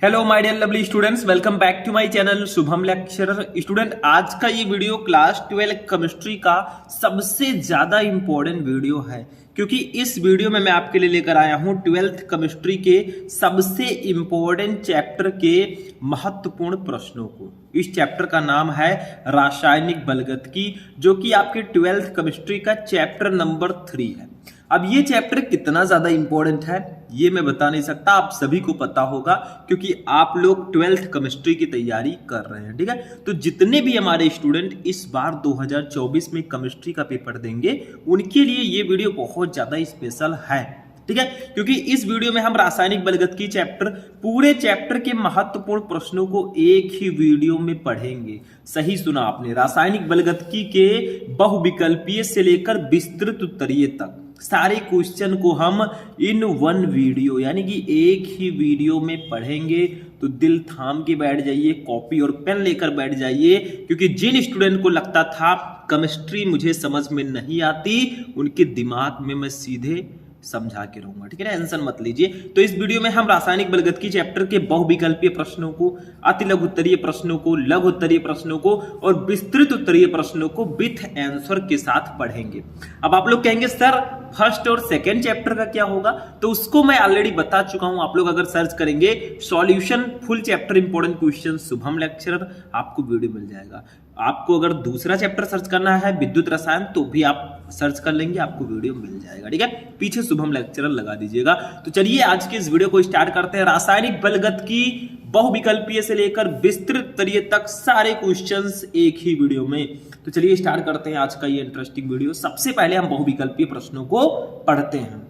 Hello my dear lovely students, welcome back to my channel Shubham lecturer. Student, आज का ये video class 12 chemistry का सबसे ज्यादा इंपॉर्टेंट वीडियो है, क्योंकि इस वीडियो में मैं आपके लिए लेकर आया हूं 12th केमिस्ट्री के सबसे इंपॉर्टेंट चैप्टर के महत्वपूर्ण प्रश्नों को। इस चैप्टर का नाम है रासायनिक बलगतिकी, जो कि आपके 12th केमिस्ट्री का चैप्टर नंबर 3 है। अब ये चैप्टर कितना ज्यादा इंपॉर्टेंट है ये मैं बता नहीं सकता, आप सभी को पता होगा, क्योंकि आप लोग 12th केमिस्ट्री की तैयारी कर रहे हैं। ठीक है, तो जितने भी हमारे स्टूडेंट इस बार 2024 में केमिस्ट्री का पेपर देंगे उनके लिए ये वीडियो बहुत ज्यादा स्पेशल है। ठीक है, क्योंकि इस वीडियो में हम रासायनिक बलगतिकी चैप्टर पूरे चैप्टर के महत्वपूर्ण प्रश्नों को एक ही वीडियो में पढ़ेंगे। सही सुना आपने, रासायनिक बलगतिकी के बहुविकल्पीय से लेकर विस्तृत उत्तरीय तक सारे क्वेश्चन को हम इन वन वीडियो यानी कि एक ही वीडियो में पढ़ेंगे। तो दिल थाम के बैठ जाइए, कॉपी और पेन लेकर बैठ जाइए, क्योंकि जिन स्टूडेंट को लगता था केमिस्ट्री मुझे समझ में नहीं आती, उनके दिमाग में मैं सीधे समझा के रहूंगा। ठीक है ना, टेंशन मत लीजिए। तो इस वीडियो में हम रासायनिक बलगतिकी चैप्टर के बहुविकल्पीय प्रश्नों को, अति लघु उत्तरीय प्रश्नों को, लघु उत्तरीय प्रश्नों को और विस्तृत उत्तरीय प्रश्नों को विथ आंसर के साथ पढ़ेंगे। अब आप लोग कहेंगे सर फर्स्ट और सेकंड चैप्टर का क्या होगा, तो उसको मैं ऑलरेडी बता चुका हूं। आप लोग अगर सर्च करेंगे solution full chapter important question Shubham lecturer, आपको वीडियो मिल जाएगा। आपको अगर दूसरा चैप्टर सर्च करना है विद्युत रसायन, तो भी आप सर्च कर लेंगे, आपको वीडियो मिल जाएगा। ठीक है, पीछे शुभम लेक्चरर लगा दीजिएगा। तो चलिए आज के इस वीडियो को स्टार्ट करते हैं। रासायनिक बलगतिकी बहुविकल्पीय से लेकर विस्तृत उत्तरीय तक सारे क्वेश्चंस एक ही वीडियो में। तो चलिए स्टार्ट करते हैं आज का ये इंटरेस्टिंग वीडियो। सबसे पहले हम बहुविकल्पीय प्रश्नों को पढ़ते हैं।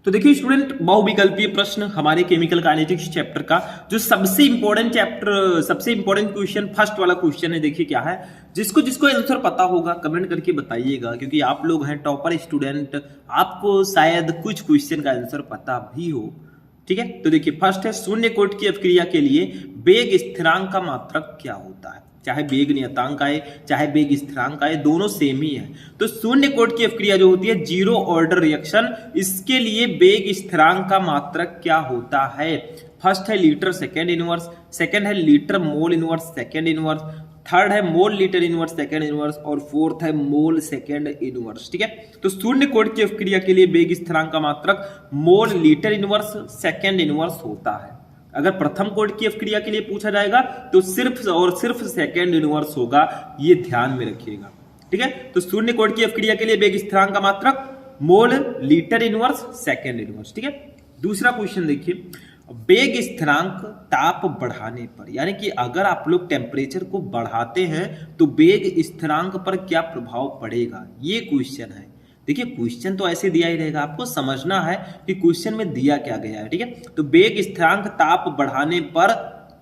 तो देखिए स्टूडेंट, बहुविकल्पीय प्रश्न हमारे केमिकल काइनेटिक्स चैप्टर का जो सबसे इंपॉर्टेंट चैप्टर, सबसे इंपॉर्टेंट क्वेश्चन फर्स्ट वाला क्वेश्चन है। देखिए क्या है, जिसको जिसको आंसर पता होगा कमेंट करके बताइएगा, क्योंकि आप लोग हैं टॉपर स्टूडेंट, आपको शायद कुछ क्वेश्चन का आंसर पता भी हो। ठीक है, तो देखिए फर्स्ट है, शून्य कोट की अभिक्रिया के लिए वेग स्थिरांक का मात्रक क्या होता है। चाहे वेग नियतांक आए चाहे वेग स्थिरांक आए, दोनों सेम ही है। तो शून्य कोट की अभिक्रिया जो होती है जीरो ऑर्डर रिएक्शन, इसके लिए वेग स्थिरांक का मात्रक क्या होता है। फर्स्ट है लीटर सेकेंड इनवर्स, सेकेंड है litre mole inverse second inverse, third है mole litre inverse second inverse और फोर्थ है मोल सेकेंड इनवर्स। ठीक है, तो शून्य कोट की अभिक्रिया के लिए वेग स्थिरांक का मात्रक मोल लीटर इनवर्स सेकेंड इनवर्स होता है। अगर प्रथम कोट की अभिक्रिया के लिए पूछा जाएगा तो सिर्फ और सिर्फ सेकेंड इनवर्स होगा, ये ध्यान में रखिएगा। ठीक है, तो शून्य कोट की अभिक्रिया के लिए वेग स्थिरांक का मात्रक मोल लीटर इनवर्स सेकेंड इनवर्स। ठीक है, दूसरा क्वेश्चन देखिए, वेग स्थिरांक ताप बढ़ाने पर, यानी कि अगर आप लोग टेम्परेचर को बढ़ाते हैं तो वेग स्थिरांक पर क्या प्रभाव पड़ेगा, ये क्वेश्चन है। देखिए क्वेश्चन तो ऐसे दिया ही रहेगा, आपको समझना है कि क्वेश्चन में दिया क्या गया है। ठीक है, तो वेग स्थिरांक ताप बढ़ाने पर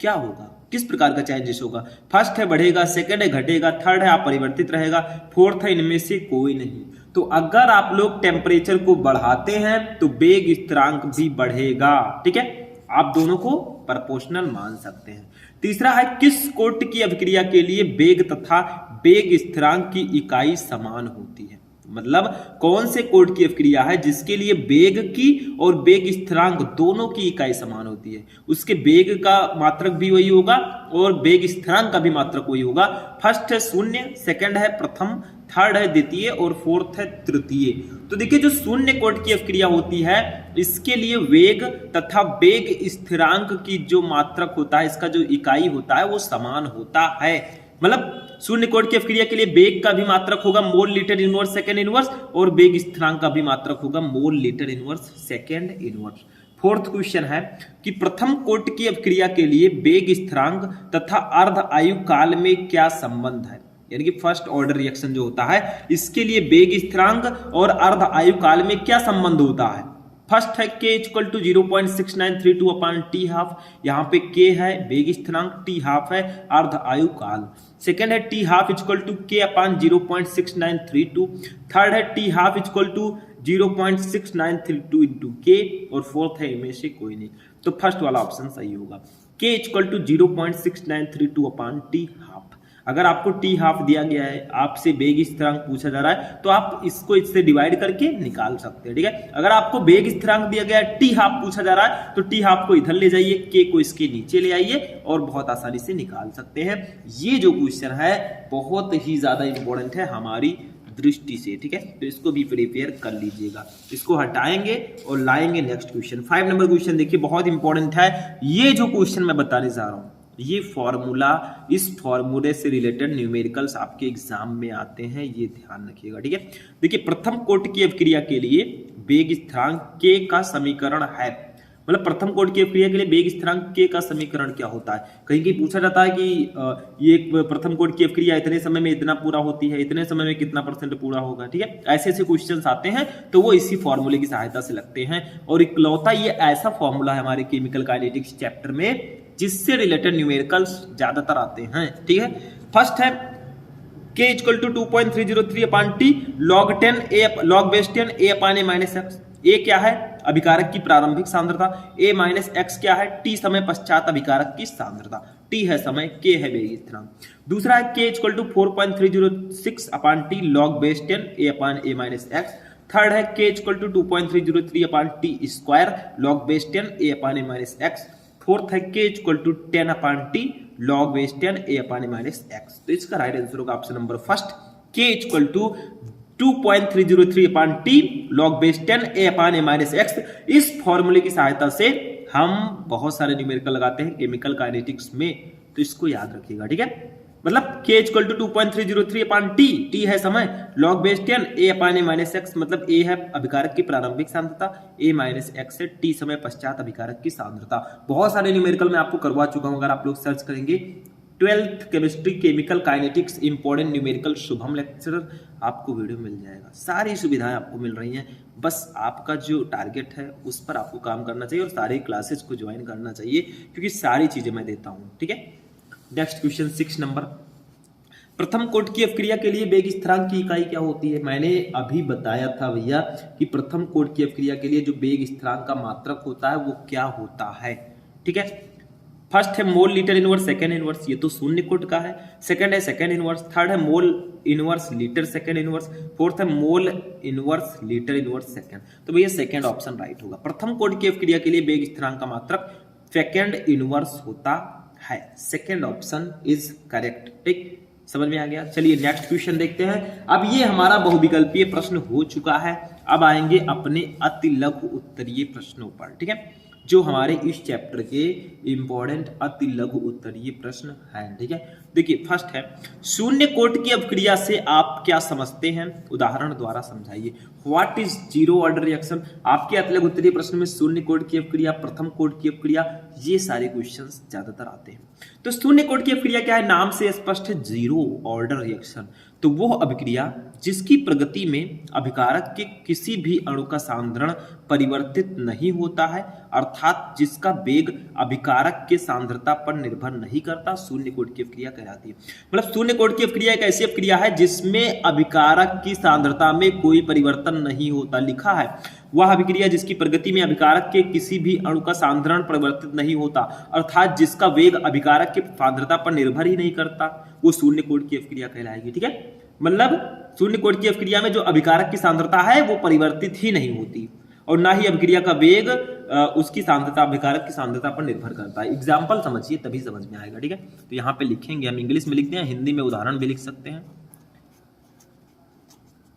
क्या होगा, किस प्रकार का चेंजेस होगा। फर्स्ट है बढ़ेगा, सेकंड है घटेगा, थर्ड है अपरिवर्तित रहेगा, फोर्थ है इनमें से कोई नहीं। तो अगर आप लोग टेम्परेचर को बढ़ाते हैं तो वेग स्थिरांक भी बढ़ेगा। ठीक है, आप दोनों को प्रोपोर्शनल मान सकते हैं। तीसरा है, किस कोट की अभिक्रिया के लिए वेग तथा वेग स्थिरांक की इकाई समान होती है। मतलब कौन से कोट की अभिक्रिया है जिसके लिए वेग की और वेग स्थिरांक दोनों की इकाई समान होती है, उसके वेग का मात्रक भी वही होगा और वेग स्थिरांक का भी मात्रक वही होगा। फर्स्ट है शून्य, सेकंड है प्रथम, थर्ड है द्वितीय और फोर्थ है तृतीय। तो देखिए जो शून्य कोट की अभिक्रिया होती है इसके लिए वेग तथा वेग स्थिरांक की जो मात्रक होता है, इसका जो इकाई होता है वो समान होता है। मतलब शून्य कोट की अभिक्रिया के लिए वेग का भी मात्रक होगा मोल लीटर इनवर्स सेकेंड इनवर्स और वेग स्थिरांक का भी मात्रक होगा मोल litre inverse second inverse. Fourth question है कि प्रथम कोट की अभिक्रिया के लिए वेग स्थिरांक तथा अर्ध आयु काल में क्या संबंध है। यानी कि फर्स्ट ऑर्डर रिएक्शन जो होता है इसके लिए वेग स्थिरांक और अर्ध आयु काल में क्या संबंध होता है। फर्स्ट है k equal to 0.6932 upon T half, यहाँ पे k है वेग स्थिरांक, टी हाफ है अर्ध आयु काल। सेकेंड है T half equal to k upon 0.6932, third है T half equal to 0.6932 into k और फोर्थ है इनमें से कोई नहीं। तो फर्स्ट वाला ऑप्शन सही होगा, k equal to 0.6932 upon T half. अगर आपको टी हाफ दिया गया है, आपसे वेग स्थिरांक पूछा जा रहा है, तो आप इसको इससे डिवाइड करके निकाल सकते हैं, ठीक है। अगर आपको वेग स्थिरांक दिया गया है, टी हाफ पूछा जा रहा है, तो टी हाफ को इधर ले जाइए, के को इसके नीचे ले आइए और बहुत आसानी से निकाल सकते हैं। ये जो क्वेश्चन है बहुत ही ज्यादा इंपॉर्टेंट है हमारी दृष्टि से, ठीक है। तो इसको भी प्रिपेयर कर लीजिएगा। इसको हटाएंगे और लाएंगे नेक्स्ट क्वेश्चन। 5 नंबर क्वेश्चन देखिए, बहुत इंपॉर्टेंट है। ये जो क्वेश्चन मैं बताने जा रहा हूं, ये फॉर्मूला, इस फॉर्मूले से रिलेटेड न्यूमेरिकल्स आपके एग्जाम में आते हैं, ये ध्यान रखिएगा, ठीक है। देखिए, प्रथम कोटि की अवक्रिया के लिए वेग स्थिरांक के का समीकरण है, मतलब प्रथम कोटि की अवक्रिया के लिए वेग स्थिरांक के का समीकरण क्या होता है। कहीं कहीं पूछा जाता है कि ये प्रथम कोटि की अवक्रिया इतने समय में इतना पूरा होती है, इतने समय में कितना % पूरा होगा, ठीक है। ऐसे ऐसे क्वेश्चंस आते हैं, तो वो इसी फॉर्मूले की सहायता से लगते हैं। और इकलौता ये ऐसा फॉर्मूला है हमारे केमिकल काइनेटिक्स चैप्टर में जिससे रिलेटेड न्यूमेरिकल्स ज्यादातर आते हैं, ठीक है। फर्स्ट है k = 2.303/t log 10 a log base 10 a/(-x)। ए क्या है? अभिकारक की प्रारंभिक सांद्रता। a-x क्या है? t समय पश्चात अभिकारक की सांद्रता। t है समय, k है वेग स्थिरांक। दूसरा है k = 4.306/t log base 10 a/(-x)। Third है k = 2.303/t² log base 10 a/(-x)। Fourth है k = 10/t log base 10 a/(-x)। तो इसका राइट आंसर होगा option number first, k = 2.303/t log base 10 a/(-x। इस फॉर्मूले की सहायता से हम बहुत सारे न्यूमेरिकल लगाते हैं केमिकल काइनेटिक्स में, तो इसको याद रखिएगा, ठीक है। मतलब k = 2.303/t, t है समय, log base 10 a/(-x, मतलब a है अभिकारक की प्रारंभिक सांद्रता, a-x है t समय पश्चात अभिकारक की सांद्रता। बहुत सारे न्यूमेरिकल मैं आपको करवा चुका हूं, अगर आप लोग सर्च करेंगे 12th chemistry chemical kinetics important numerical Shubham lecturer, आपको वीडियो मिल जाएगा। सारी सुविधाएं आपको मिल रही हैं, बस आपका जो टारगेट है उस पर आपको काम करना चाहिए और सारी क्लासेस को ज्वाइन करना चाहिए, क्योंकि सारी चीजें मैं देता हूं, ठीक है। नेक्स्ट क्वेश्चन 6 नंबर, प्रथम कोटि की अवक्रिया के लिए वेग स्थिरांक की इकाई क्या होती है। मैंने अभी बताया था भैया कि प्रथम कोटि की अवक्रिया के लिए जो वेग स्थिरांक का मात्रक होता है वो क्या होता है, ठीक है। फर्स्ट है mole litre inverse second inverse, ये तो शून्य कोटि का है। सेकंड है सेकंड इनवर्स। थर्ड है mole inverse litre second inverse. Fourth है mole inverse litre inverse second. तो भैया सेकंड ऑप्शन राइट होगा। प्रथम कोटि की अवक्रिया के लिए वेग स्थिरांक का मात्रक सेकंड इनवर्स होता है। सेकंड ऑप्शन इज करेक्ट, ठीक, समझ में आ गया। चलिए नेक्स्ट क्वेश्चन देखते हैं। अब ये हमारा बहुविकल्पीय प्रश्न हो चुका है, अब आएंगे अपने अति लघु उत्तरीय प्रश्नों पर, ठीक है, जो हमारे इस चैप्टर के इंपॉर्टेंट अति लघु उत्तरीय प्रश्न हैं, ठीक है। देखिए फर्स्ट है, शून्य कोटि की अवक्रिया से आप क्या समझते हैं, उदाहरण द्वारा समझाइए। What is zero order reaction. आपके अति लघु उत्तरीय प्रश्न में शून्य कोटि की अवक्रिया, प्रथम कोटि की अवक्रिया, ये सारे क्वेश्चंस ज्यादातर आते हैं। तो शून्य कोटि की अवक्रिया क्या है, नाम से स्पष्ट है, जीरो ऑर्डर रिएक्शन। तो वो अभिक्रिया जिसकी प्रगति में अभिकारक के किसी भी अणु का सांद्रण परिवर्तित नहीं होता है, अर्थात जिसका वेग अभिकारक के सांद्रता पर निर्भर नहीं करता, शून्य कोटि की अवक्रिया कहलाती है। मतलब शून्य कोटि की अवक्रिया एक ऐसी अवक्रिया है जिसमें अभिकारक की सांद्रता में कोई परिवर्तन नहीं होता। लिखा है वह अभिक्रिया जिसकी प्रगति में अभिकारक के किसी भी अणु का सांद्रण परिवर्तित नहीं होता, अर्थात जिसका वेग अभिकारक की सांद्रता पर निर्भर ही नहीं करता, वो शून्य कोटि की अवक्रिया कहलाएगी, ठीक है। मतलब शून्य कोटि की अवक्रिया में जो अभिकारक की सांद्रता है वो परिवर्तित ही नहीं होती, और ना ही अभिक्रिया का वेग उसकी सांद्रता अभिकारक की सांद्रता पर निर्भर करता है। एग्जाम्पल समझिए तभी समझ में आएगा, ठीक है। तो यहाँ पे लिखेंगे, हम इंग्लिश में लिखते हैं, हिंदी में उदाहरण भी लिख सकते हैं।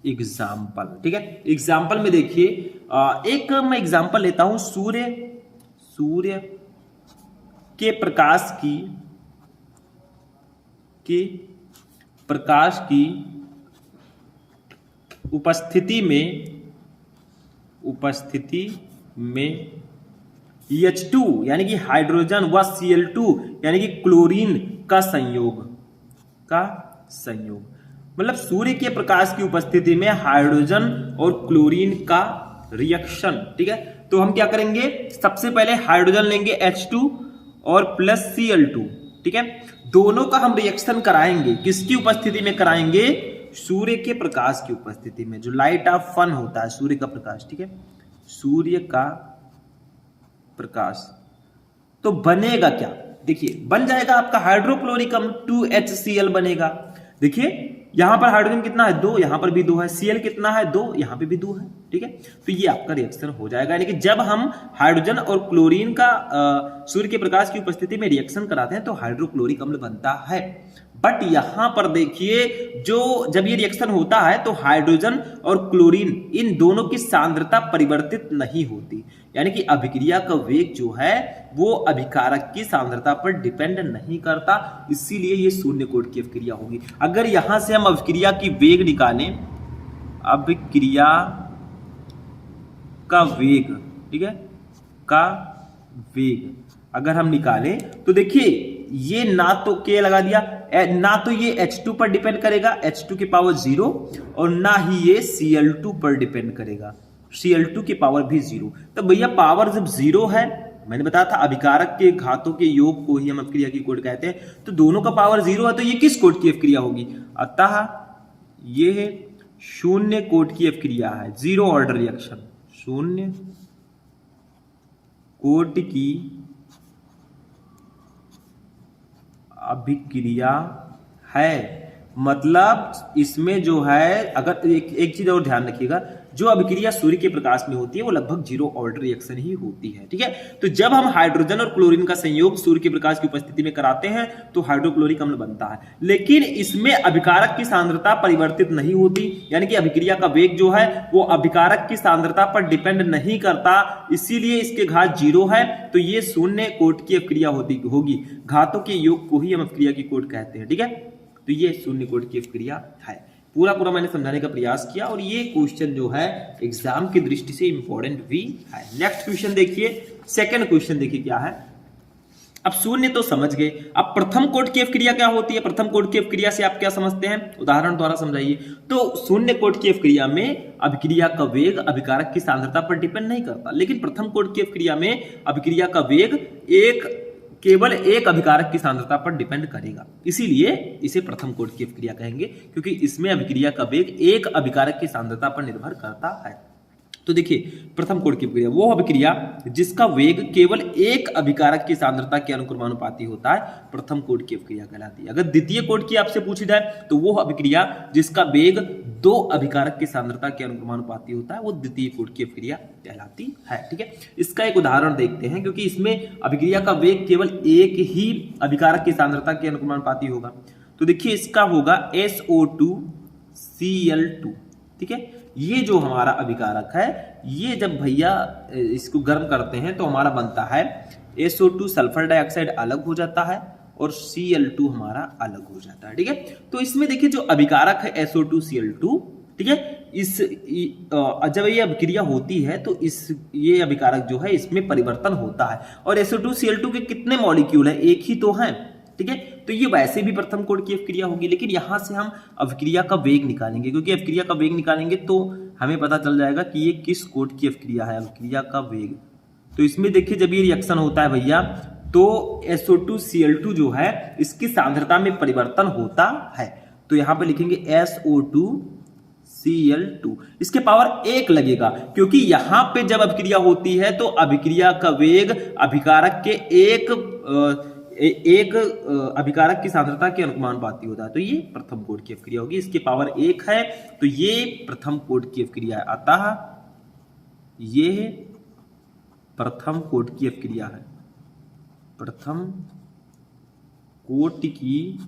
एग्जाम्पल, ठीक है। एग्जाम्पल में देखिए, एक मैं एग्जाम्पल लेता हूं, सूर्य के प्रकाश की उपस्थिति में H2 यानी कि हाइड्रोजन व Cl2 यानी कि क्लोरीन का संयोग, मतलब सूर्य के प्रकाश की उपस्थिति में हाइड्रोजन और क्लोरीन का रिएक्शन, ठीक है। तो हम क्या करेंगे, सबसे पहले हाइड्रोजन लेंगे H2 और प्लस Cl2, ठीक है। दोनों का हम रिएक्शन कराएंगे, किसकी उपस्थिति में कराएंगे, सूर्य के प्रकाश की उपस्थिति में, जो लाइट ऑफ सन होता है, सूर्य का प्रकाश, ठीक है, सूर्य का प्रकाश। तो बनेगा क्या, देखिए बन जाएगा आपका हाइड्रोक्लोरिक अम्ल 2HCl बनेगा। देखिए यहां पर हाइड्रोजन कितना है 2, यहां पर भी 2 है, Cl कितना है 2, यहां पे भी 2 है। ठीक है, तो ये आपका रिएक्शन हो जाएगा। यानी कि जब हम हाइड्रोजन और क्लोरीन का सूर्य के प्रकाश की उपस्थिति में रिएक्शन कराते हैं तो हाइड्रोक्लोरिक अम्ल बनता है। बट यहां पर देखिए जो जब ये रिएक्शन होता है तो हाइड्रोजन और क्लोरीन इन दोनों की सांद्रता परिवर्तित नहीं होती। यानी कि अभिक्रिया का वेग जो है वो अभिकारक की सांद्रता पर डिपेंड नहीं करता, इसीलिए ये शून्य कोट की अभिक्रिया होगी। अगर यहां से हम अभिक्रिया की वेग निकालें, अभिक्रिया का वेग, ठीक है, का वेग अगर हम निकालें तो देखिए ये ना तो K लगा दिया, ना तो ये H2 पर डिपेंड करेगा H2 की पावर 0, और ना ही ये Cl2 पर डिपेंड करेगा, Cl2 की पावर भी 0। तो भैया पावर जब 0 है, मैंने बताया था अभिकारक के घातों के योग को ही हम अभिक्रिया की कोट कहते हैं, तो दोनों का पावर 0 है तो ये किस कोट की अभिक्रिया होगी? अतः ये शून्य कोट की अभिक्रिया है, जीरो ऑर्डर रिएक्शन, शून्य कोट की अभिक्रिया है। मतलब इसमें जो है, अगर एक चीज और ध्यान रखिएगा, जो अभिक्रिया सूर्य के प्रकाश में होती है वो लगभग जीरो ऑर्डर रिएक्शन ही होती है। ठीक है, तो जब हम हाइड्रोजन और क्लोरीन का संयोग सूर्य के प्रकाश की उपस्थिति में कराते हैं तो हाइड्रोक्लोरिक अम्ल बनता है, लेकिन इसमें अभिकारक की सांद्रता परिवर्तित नहीं होती। यानी कि अभिक्रिया का वेग जो है वो अभिकारक की सांद्रता पर डिपेंड नहीं करता, इसीलिए इसके घात 0 है, तो ये शून्य कोट की अभिक्रिया होगी। घातों के योग को ही हम अभिक्रिया की कोट कहते हैं। ठीक है, तो ये शून्य कोट की अभिक्रिया है। पूरा मैंने समझाने का प्रयास किया और ये क्वेश्चन जो है एग्जाम की दृष्टि से इंपॉर्टेंट भी है। नेक्स्ट क्वेश्चन देखिए, सेकंड क्वेश्चन देखिए क्या है। अब शून्य तो समझ गए, अब प्रथम कोट की अभिक्रिया क्या होती है? प्रथम कोट की अभिक्रिया से आप क्या समझते हैं, उदाहरण द्वारा समझाइए। तो शून्य कोट की अभिक्रिया में अभिक्रिया का वेग अभिकारक की सांद्रता पर डिपेंड नहीं करता, लेकिन प्रथम कोट की अभिक्रिया में अभिक्रिया का वेग केवल एक अभिकारक की सांद्रता पर डिपेंड करेगा, इसीलिए इसे प्रथम कोट की अभिक्रिया कहेंगे, क्योंकि इसमें अभिक्रिया का वेग एक अभिकारक की सांद्रता पर निर्भर करता है। तो देखिए प्रथम कोट की अभिक्रिया वो अभिक्रिया जिसका वेग केवल एक अभिकारक की सांद्रता के अनुक्रमानुपाती होता है, प्रथम कोट की अभिक्रिया कहलाती है। अगर द्वितीय कोट की आपसे पूछी जाए तो वो अभिक्रिया जिसका वेग दो अभिकारक की सांद्रता के अनुक्रमानुपाती होता है, वो द्वितीय कोट की अभिक्रिया कहलाती है। ठीक है, इसका एक उदाहरण देखते हैं, क्योंकि इसमें अभिक्रिया का वेग केवल एक ही अभिकारक की सांद्रता के अनुक्रमानुपाती होगा। तो देखिए इसका होगा SO2Cl2। ठीक है, ये जो हमारा अभिकारक है, ये जब भैया इसको गर्म करते हैं तो हमारा बनता है SO2 सल्फर डाइऑक्साइड अलग हो जाता है और Cl2 हमारा अलग हो जाता है। ठीक है, तो इसमें देखिए जो अभिकारक है SO2Cl2, ठीक है, जब ये अभिक्रिया होती है तो ये अभिकारक जो है इसमें परिवर्तन होता है, और SO2Cl2 के कितने मॉलिक्यूल है? एक ही तो है। ठीक है, तो ये वैसे भी प्रथम कोट की अभिक्रिया होगी, लेकिन यहां से हम अभिक्रिया का वेग निकालेंगे, क्योंकि अभिक्रिया का वेग निकालेंगे तो हमें पता चल जाएगा कि ये किस कोट की अभिक्रिया है, अभिक्रिया का वेग। तो इसमें देखिए जब ये रिएक्शन होता है भैया तो SO2Cl2 जो है इसकी सांद्रता में परिवर्तन होता है, तो यहां पे लिखेंगे SO2Cl2, इसके पावर 1 लगेगा, क्योंकि यहां पे जब अभिक्रिया होती है तो अभिक्रिया का वेग अभिकारक के एक अभिकारक की सांद्रता के अनुक्रमानुपाती होता है, तो ये प्रथम कोट की अभिक्रिया होगी। इसके पावर 1 है, तो ये प्रथम कोट की अभिक्रिया है, अतः ये प्रथम कोट की अभिक्रिया है, प्रथम कोट की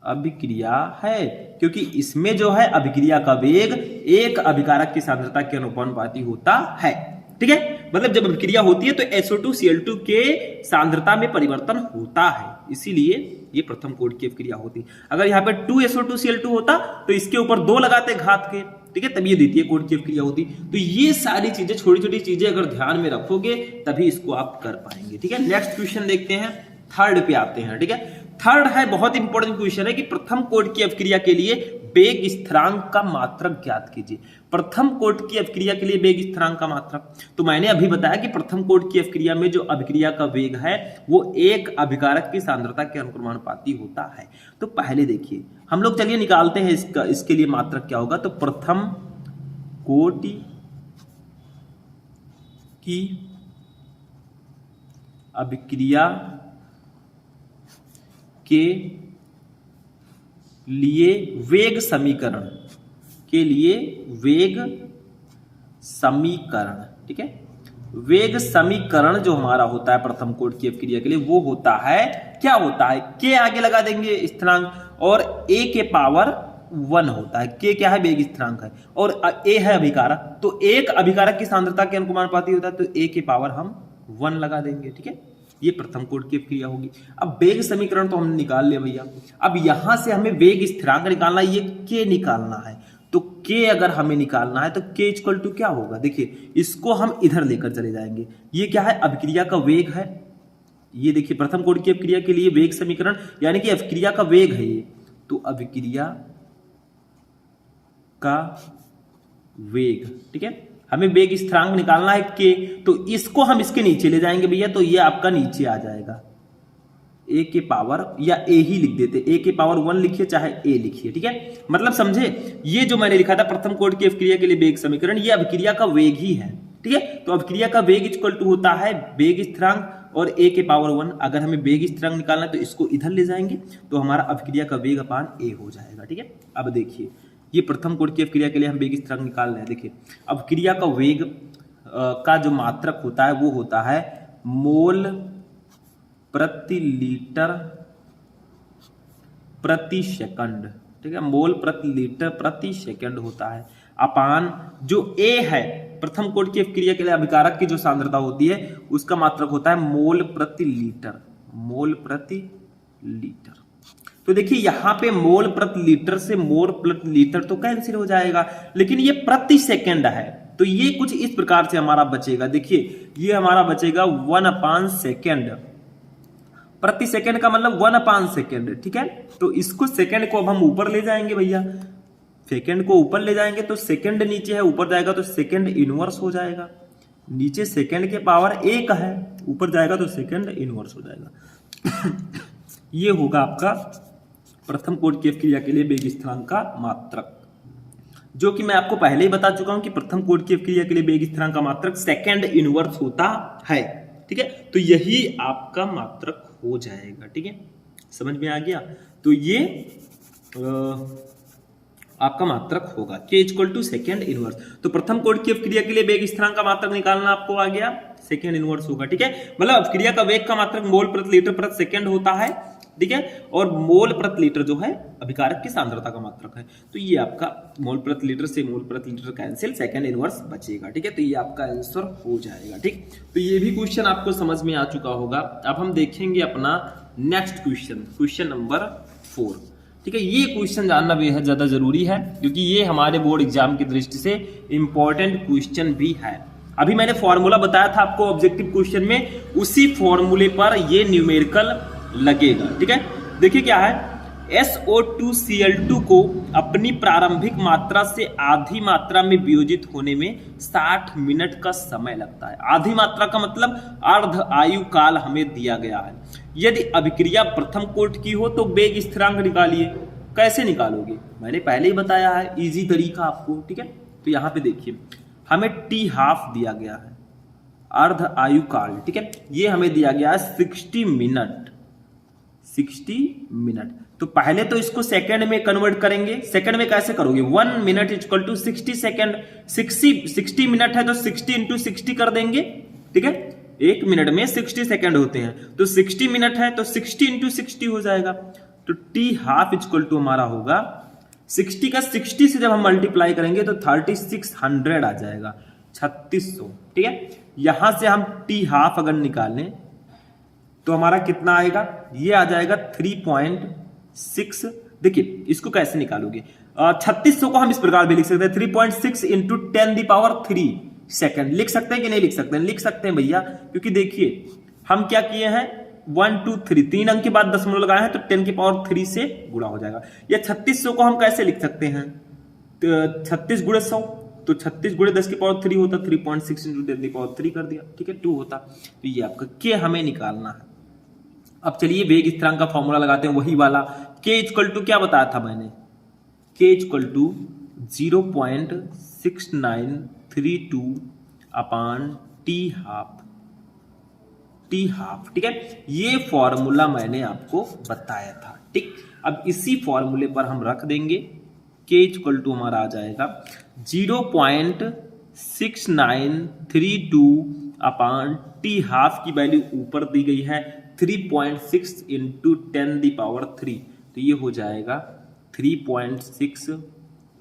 अभिक्रिया है, क्योंकि इसमें जो है अभिक्रिया का वेग एक अभिकारक की सांद्रता के अनुपाती होता है। ठीक है, मतलब जब अभिक्रिया होती है तो SO2Cl2 के सांद्रता में परिवर्तन होता है, इसीलिए ये प्रथम कोट की अभिक्रिया होती है। अगर यहाँ पे 2SO2Cl2 होता तो इसके ऊपर 2 लगाते घात के, ठीक है, तभी ये द्वितीय कोट की अभिक्रिया होती। तो ये सारी चीजें, छोटी छोटी चीजें अगर ध्यान में रखोगे तभी इसको आप कर पाएंगे। ठीक है, नेक्स्ट क्वेश्चन देखते हैं, थर्ड पे आते हैं। ठीक है, थर्ड है बहुत इंपॉर्टेंट क्वेश्चन है कि प्रथम कोट की अभिक्रिया के लिए वेग स्थिरांक का मात्रक ज्ञात कीजिए। प्रथम कोट की अभिक्रिया के लिए वेग स्थिरांक का मात्रक, तो मैंने अभी बताया कि प्रथम कोट की अभिक्रिया में जो अभिक्रिया का वेग है वो एक अभिकारक की सांद्रता के अनुक्रमानुपाती होता है। तो पहले देखिए हम लोग, चलिए निकालते हैं इसके लिए मात्रक क्या होगा। तो प्रथम कोट की अभिक्रिया के लिए वेग समीकरण ठीक है। वेग समीकरण जो हमारा होता है प्रथम कोटि की अभिक्रिया के लिए, वो होता है, क्या होता है, के आगे लगा देंगे स्थिरांक और a के पावर 1 होता है। के क्या है, वेग स्थिरांक है, और a है अभिकारक, तो एक अभिकारक की सांद्रता के अनुपाती होता है, तो a के पावर हम 1 लगा देंगे। ठीक है, ये प्रथम कोटि की अभिक्रिया होगी। अब वेग समीकरण तो हमने निकाल लिया भैया, अब यहां से हमें वेग स्थिरांक निकालना है, ये के निकालना है। तो के अगर हमें निकालना है तो के इक्वल टू क्या होगा, देखिए इसको हम इधर लेकर चले जाएंगे। ये क्या है, अभिक्रिया का वेग है। ये देखिए प्रथम कोटि की अभिक्रिया के लिए वेग समीकरण यानी कि अभिक्रिया का वेग है ये, तो अभिक्रिया का वेग, ठीक है, हमें वेग स्थिरांक निकालना है के, तो इसको हम इसके नीचे ले जाएंगे भैया, तो ये आपका नीचे आ जाएगा ए के पावर, या ए ही लिख देते, ए के पावर 1 लिखिए चाहे ए लिखिए। ठीक है, मतलब समझे, ये जो मैंने लिखा था प्रथम कोटि की अभिक्रिया के लिए वेग समीकरण, ये अभिक्रिया का वेग ही है। ठीक है, तो अभिक्रिया का वेग इक्वल टू होता है वेग स्थिरांक और ए के पावर 1। अगर हमें वेग स्थिरांक निकालना है तो इसको इधर ले जाएंगे, तो हमारा अभिक्रिया का वेग अपान ए हो जाएगा। ठीक है, अब देखिए ये प्रथम कोटि की अभिक्रिया के लिए हम वेग स्थिरांक निकाल रहे हैं। देखिए अभिक्रिया का वेग का जो मात्रक होता है वो होता है मोल प्रति लीटर प्रति सेकंड। ठीक है, मोल प्रति लीटर प्रति सेकंड होता है, अपान जो ए है प्रथम कोटि की अभिक्रिया के लिए अभिकारक की जो सांद्रता होती है उसका मात्रक होता है मोल प्रति लीटर, मोल प्रति लीटर। तो देखिए यहां पे मोल प्रति लीटर से मोल प्रति लीटर तो कैंसिल हो जाएगा, लेकिन ये प्रति सेकंड है, तो ये कुछ इस प्रकार से हमारा बचेगा। देखिए ये हमारा बचेगा 1/सेकंड, प्रति सेकंड का मतलब 1/सेकंड। ठीक है, तो इसको सेकंड को अब हम ऊपर ले जाएंगे भैया, सेकंड को ऊपर ले जाएंगे तो सेकंड नीचे है, ऊपर जाएगा तो सेकंड इनवर्स हो जाएगा। नीचे सेकंड के पावर 1 है, ऊपर जाएगा तो सेकंड इनवर्स हो जाएगा। ये होगा आपका प्रथम कोटि की अभिक्रिया के लिए वेग स्थिरांक का मात्रक, जो कि मैं आपको पहले ही बता चुका हूं कि प्रथम कोटि की अभिक्रिया के लिए वेग स्थिरांक का मात्रक सेकंड इनवर्स होता है। ठीक है, तो यही आपका मात्रक हो जाएगा। ठीक है, समझ में आ गया, तो ये आपका मात्रक होगा के इक्वल टू सेकंड इनवर्स। तो प्रथम कोटि की अभिक्रिया के लिए वेग स्थिरांक का मात्रक निकालना आपको आ गया, सेकंड इनवर्स होगा। ठीक है, मतलब अभिक्रिया का वेग का मात्रक मोल प्रति लीटर प्रति सेकंड होता है। ठीक है, और मोल प्रति लीटर जो है अभिकारक की सांद्रता का मात्रक है, तो ये आपका मोल प्रति लीटर से मोल प्रति लीटर कैंसिल, सेकंड इनवर्स बचेगा। ठीक है, तो ये आपका आंसर हो जाएगा। ठीक, तो ये भी क्वेश्चन आपको समझ में आ चुका होगा। अब हम देखेंगे अपना नेक्स्ट क्वेश्चन, क्वेश्चन नंबर 4। ठीक है, ये क्वेश्चन जानना बेहद ज्यादा जरूरी है, क्योंकि ये हमारे बोर्ड एग्जाम की दृष्टि से इंपॉर्टेंट क्वेश्चन भी है। अभी मैंने फॉर्मूला बताया था आपको ऑब्जेक्टिव क्वेश्चन में, उसी फॉर्मूले पर ये न्यूमेरिकल लगेगा। ठीक है, देखिए क्या है, SO2Cl2 को अपनी प्रारंभिक मात्रा से आधी मात्रा में वियोजित होने में 60 मिनट का समय लगता है। आधी मात्रा का मतलब अर्ध आयु काल हमें दिया गया है। यदि अभिक्रिया प्रथम कोटि की हो तो वेग स्थिरांक निकालिए। कैसे निकालोगे, मैंने पहले ही बताया है, इजी तरीका आपको। ठीक है, तो यहां पे देखिए हमें T½ दिया गया है, अर्ध आयु काल। ठीक है, ये हमें दिया गया है 60 मिनट, 60 मिनट। तो पहले तो इसको सेकंड में कन्वर्ट करेंगे। सेकंड में कैसे करोगे, 1 minute equal to 60 second. 60 minute है तो 60 इंटू 60 कर देंगे। ठीक है, 1 मिनट में 60 सेकंड होते हैं, तो 60 मिनट है तो 60 इंटू 60 हो जाएगा। तो T½ इक्वल टू हमारा होगा 60 का 60 से जब हम मल्टीप्लाई करेंगे तो 3600 आ जाएगा, 3600। ठीक है, यहां से हम T½ अगर निकालें तो हमारा कितना आएगा, ये आ जाएगा 3.6। देखिए इसको कैसे निकालोगे, 3600 को हम इस प्रकार भी लिख सकते हैं, 3.6 इंटू 10³ सेकंड। लिख सकते हैं कि नहीं लिख सकते हैं, लिख सकते हैं भैया, क्योंकि देखिए हम क्या किए हैं, 1 2 3 3 अंक के बाद दशमलव लगाए हैं तो 10³ से गुणा हो जाएगा। या 3600 को हम कैसे लिख सकते हैं, 36 गुणे 100, तो 36 गुणे 10³ होता, 3.6 इंटू 10³ कर दिया। ठीक है, 2 होता। तो ये आपका के हमें निकालना है। अब चलिए वेग स्थिरांक का फॉर्मूला लगाते हैं, वही वाला। के इक्वल टू क्या बताया था मैंने, k equal to 0.6932 upon T half, ठीक है। ये फॉर्मूला मैंने आपको बताया था, ठीक। अब इसी फॉर्मूले पर हम रख देंगे k इक्वल टू हमारा आ जाएगा 0.6932 अपान टी हाफ की वैल्यू ऊपर दी गई है 3.6 इंटू 10⁻3, तो ये हो जाएगा 3.6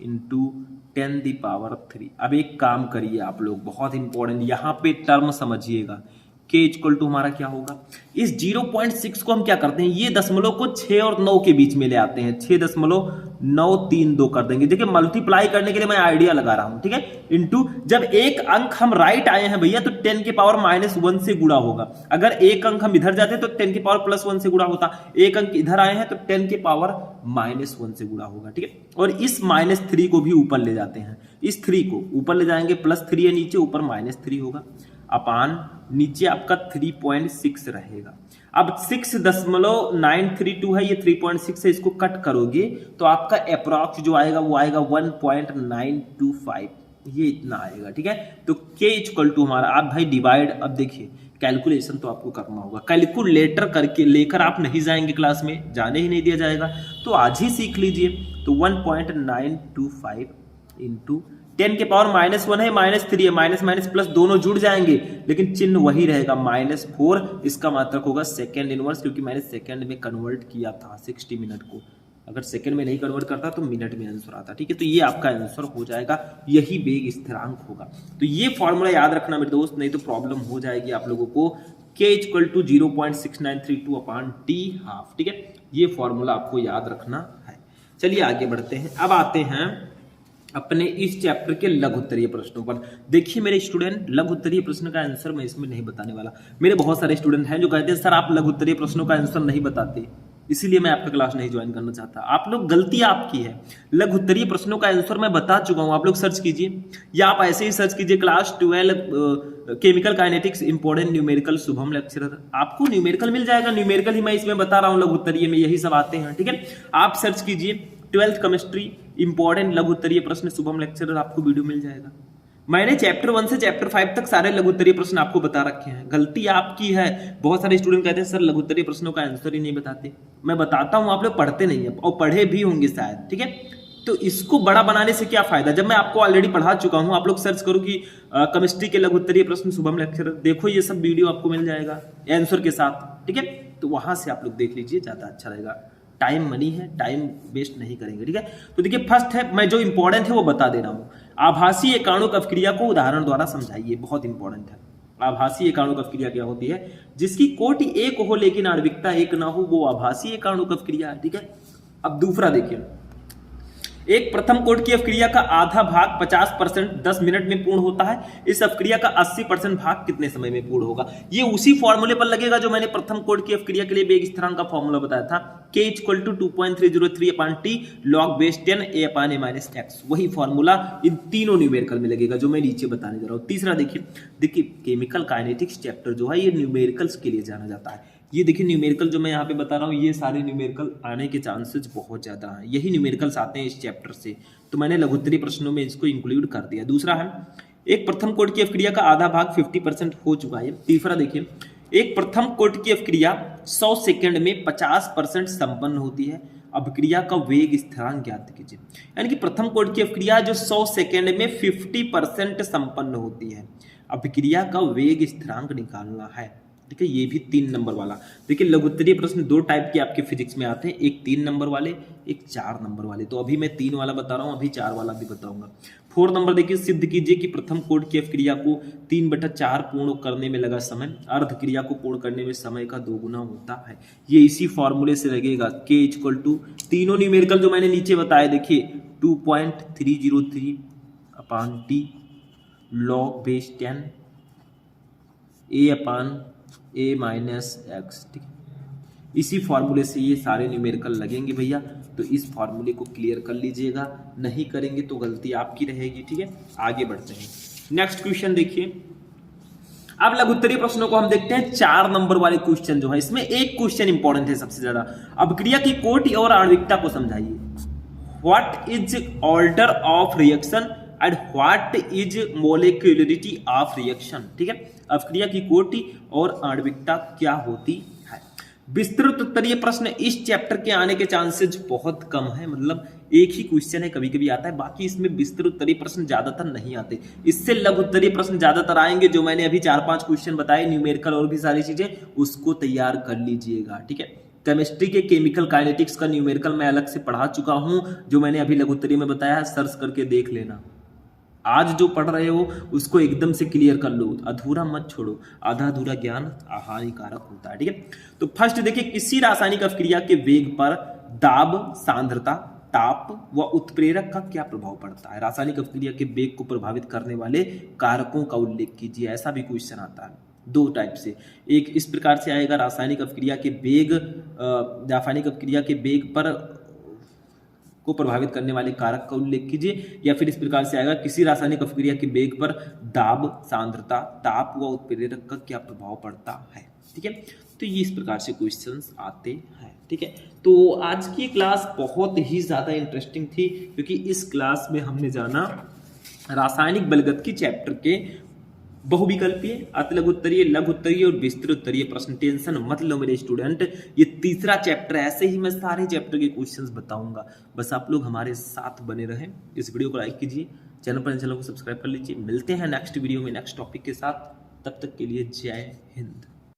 इंटू 10⁻3। अब एक काम करिए आप लोग, बहुत इंपॉर्टेंट, यहाँ पे टर्म समझिएगा। k इक्वल टू हमारा क्या होगा, इस 0.6 को हम क्या करते हैं, ये दशमलव को 6 और 9 के बीच में ले आते हैं, 6.932 कर देंगे। देखिए मल्टीप्लाई करने के लिए मैं आइडिया लगा रहा हूं, ठीक है। इंटू जब एक अंक हम राइट आए हैं भैया तो 10⁻⁻1 से गुणा होगा। अगर एक अंक हम इधर जाते तो 10⁻+1 से गुणा होता, एक अंक इधर आए हैं तो 10⁻⁻1 से गुणा होगा, ठीक है। और इस -3 को भी ऊपर ले जाते हैं, इस 3 को ऊपर ले जाएंगे, +3 है नीचे, ऊपर -3 होगा, अपान नीचे आपका 3.6 रहेगा। अब 6.932 है, ये 3.6 है, इसको कट करोगे तो आपका अप्रॉक्स जो आएगा वो आएगा 1.925, ये इतना आएगा, ठीक है। तो k इक्वल टू हमारा, आप भाई डिवाइड, अब देखिए कैलकुलेशन तो आपको करना होगा, कैलकुलेटर करके लेकर आप नहीं जाएंगे क्लास में, जाने ही नहीं दिया जाएगा, तो आज ही सीख लीजिए। तो 1.925 इंटू 10⁻⁻1 है, -3 है, माइनस प्लस दोनों जुड़ जाएंगे, लेकिन चिन्ह वही रहेगा -4, इसका मात्रक होगा सेकेंड इनवर्स, क्योंकि मैंने सेकेंड में कन्वर्ट किया था 60 मिनट को, अगर सेकेंड में नहीं कन्वर्ट करता तो मिनट में आंसर आता, ठीक है। तो ये आपका आंसर हो जाएगा, यही वेग स्थिरांक होगा। तो ये फॉर्मूला याद रखना मेरे दोस्त, नहीं तो प्रॉब्लम हो जाएगी आप लोगों को। k equal to 0.6932 upon T half, ठीक है, ये फॉर्मूला आपको याद रखना है। चलिए आगे बढ़ते हैं, अब आते हैं अपने इस चैप्टर के लघुत्तरीय प्रश्नों पर। देखिए मेरे स्टूडेंट, लघुत्तरीय प्रश्न का आंसर मैं इसमें नहीं बताने वाला। मेरे बहुत सारे स्टूडेंट हैं जो कहते हैं सर आप लघुत्तरीय प्रश्नों का आंसर नहीं बताते, इसीलिए मैं आपका क्लास नहीं ज्वाइन करना चाहता। आप लोग, गलती आपकी है, लघुत्तरीय प्रश्नों का आंसर मैं बता चुका हूं, आप लोग सर्च कीजिए, या आप ऐसे ही सर्च कीजिए class 12 chemical kinetics important numerical Shubham lecturer, आपको न्यूमेरिकल मिल जाएगा। न्यूमेरिकल ही मैं इसमें बता रहा हूँ, लघुत्तरीय में यही सब आते हैं, ठीक है। आप सर्च कीजिए 12th केमिस्ट्री इंपॉर्टेंट लघुत्तरीय प्रश्न शुभम लेक्चरर, आपको वीडियो मिल जाएगा। मैंने चैप्टर 1 से चैप्टर 5 तक सारे लघुत्तरीय प्रश्न आपको बता रखे हैं। गलती आपकी है, बहुत सारे स्टूडेंट कहते हैं सर लघुत्तरीय प्रश्नों का आंसर ही नहीं बताते। मैं बताता हूं, आप लोग पढ़ते नहीं है और पढ़े भी होंगे शायद, ठीक है। तो इसको बड़ा बनाने से क्या फायदा, जब मैं आपको ऑलरेडी पढ़ा चुका हूं। आप लोग सर्च करो कि केमिस्ट्री के लघुत्तरीय प्रश्न शुभम लेक्चरर, देखो ये सब वीडियो आपको मिल जाएगा आंसर के साथ, ठीक है। तो वहां से आप लोग देख लीजिए, ज्यादा अच्छा रहेगा। टाइम मनी है, टाइम वेस्ट नहीं करेंगे, ठीक है। तो देखिए फर्स्ट है, मैं जो इंपॉर्टेंट है वो बता दे रहा हूं। आभासी एकाणुक अपक्रिया को उदाहरण द्वारा समझाइए, बहुत इंपॉर्टेंट है। आभासी एकाणुक अपक्रिया क्या होती है, जिसकी कोटि एक हो लेकिन आणविकता एक ना हो, वो आभासी एकाणुक अपक्रिया है, ठीक है। अब दूसरा देखिए, एक प्रथम कोटि की अपक्रिया का आधा भाग 50% 10 मिनट में पूर्ण होता है, इस अपक्रिया का 80% भाग कितने समय में पूर्ण होगा। ये उसी फॉर्मूले पर लगेगा जो मैंने प्रथम कोटि की अपक्रिया के लिए वेग स्थिरांक का फॉर्मूला बताया था, k equal to 2.303 upon T log base 10 a upon a minus x. वही फॉर्मूला इन तीनों न्यूमेरिकल में लगेगा जो मैं नीचे बताने जा रहा हूँ। तीसरा देखिए केमिकल काइनेटिक्स चैप्टर जो है ये न्यूमेरिकल्स के लिए जाना जाता है। ये देखिए न्यूमेरिकल जो मैं यहाँ पे बता रहा हूँ, ये सारे न्यूमेरिकल आने के चांसेस बहुत ज्यादा हैं, यही न्यूमेरिकल्स आते हैं इस चैप्टर से, तो मैंने लघुत्तरीय प्रश्नों में इसको इंक्लूड कर दिया। दूसरा है, एक प्रथम कोटि की अपक्रिया का आधा भाग 50% हो चुका है। तीसरा देखिए, एक प्रथम कोटि की अपक्रिया 100 सेकंड में 50% संपन्न होती है, अपक्रिया का वेग स्थिरांक ज्ञात कीजिए। यानी कि प्रथम कोटि की अपक्रिया जो 100 सेकंड में 50% संपन्न होती है, अपक्रिया का वेग स्थिरांक निकालना है, ठीक है। ये भी 3 नंबर वाला। देखिए लघुत्तरीय प्रश्न 2 टाइप के आपके फिजिक्स में आते हैं, एक 3 नंबर वाले, एक 4 नंबर वाले। तो अभी मैं 3 वाला बता रहा हूँ, अभी 4 वाला भी बताऊंगा। 4 नंबर देखिए, सिद्ध कीजिए कि प्रथम कोटि की अपक्रिया को 3/4 पूर्ण करने में लगा समय अर्ध क्रिया को पूर्ण करने में समय का 2 गुना होता है। ये इसी फॉर्मूले से लगेगा, k इक्वल टू तीनों न्यूमेरिकल जो मैंने नीचे बताए, देखिए 2.303 upon T log base 10 a upon a minus x, ठीक है। इसी फॉर्मूले से ये सारे न्यूमेरिकल लगेंगे भैया, तो इस फॉर्मूले को क्लियर कर लीजिएगा, नहीं करेंगे तो गलती आपकी रहेगी, ठीक है। आगे बढ़ते हैं, नेक्स्ट क्वेश्चन देखिए। अब लघुत्तरीय प्रश्नों को हम देखते हैं। 4 नंबर वाले क्वेश्चन जो है, इसमें एक क्वेश्चन इंपॉर्टेंट है सबसे ज्यादा, अपक्रिया की कोटि और आणविकता को समझाइए। What is order of reaction and what is molecularity of reaction, ठीक है, अभिक्रिया की कोटि और आणविकता क्या होती है। विस्तृत उत्तरीय प्रश्न इस चैप्टर के आने के चांसेस बहुत कम है, मतलब एक ही क्वेश्चन है, कभी कभी आता है, बाकी इसमें विस्तृत उत्तरीय प्रश्न ज्यादातर नहीं आते। इससे लघु उत्तरीय प्रश्न ज्यादातर आएंगे, जो मैंने अभी 4-5 क्वेश्चन बताए न्यूमेरिकल और भी सारी चीजें, उसको तैयार कर लीजिएगा, ठीक है। केमिस्ट्री के केमिकल काइनेटिक्स का न्यूमेरिकल मैं अलग से पढ़ा चुका हूं, जो मैंने अभी लघु उत्तरीय में बताया है, सर्च करके देख लेना। आज जो पढ़ रहे हो उसको एकदम से क्लियर कर लो, अधूरा मत छोड़ो, आधा अधूरा ज्ञान हानिकारक होता है, ठीक है। तो फर्स्ट देखिए, किसी रासायनिक अभिक्रिया के वेग पर दाब, सांद्रता, ताप व उत्प्रेरक का क्या प्रभाव पड़ता है। रासायनिक अभिक्रिया के वेग को प्रभावित करने वाले कारकों का उल्लेख कीजिए, ऐसा भी क्वेश्चन आता है। दो टाइप से, एक इस प्रकार से आएगा, रासायनिक अभिक्रिया के वेग पर को प्रभावित करने वाले कारक का उल्लेख कीजिए, या फिर इस प्रकार से आएगा, किसी रासायनिक अभिक्रिया के वेग पर दाब, सांद्रता, ताप व उत्प्रेरक का क्या प्रभाव पड़ता है, ठीक है। तो ये इस प्रकार से क्वेश्चंस आते हैं, ठीक है। तो आज की क्लास बहुत ही ज्यादा इंटरेस्टिंग थी, क्योंकि इस क्लास में हमने जाना रासायनिक बलगत की चैप्टर के बहुविकल्पीय, अतिलघु उत्तरीय, लघु उत्तरीय और विस्तृत उत्तरीय प्रश्न। टेंशन मत लो मेरे स्टूडेंट, ये तीसरा चैप्टर, ऐसे ही मैं सारे चैप्टर के क्वेश्चंस बताऊंगा, बस आप लोग हमारे साथ बने रहें। इस वीडियो को लाइक कीजिए, चैनल को सब्सक्राइब कर लीजिए। मिलते हैं नेक्स्ट वीडियो में नेक्स्ट टॉपिक के साथ, तब तक के लिए जय हिंद।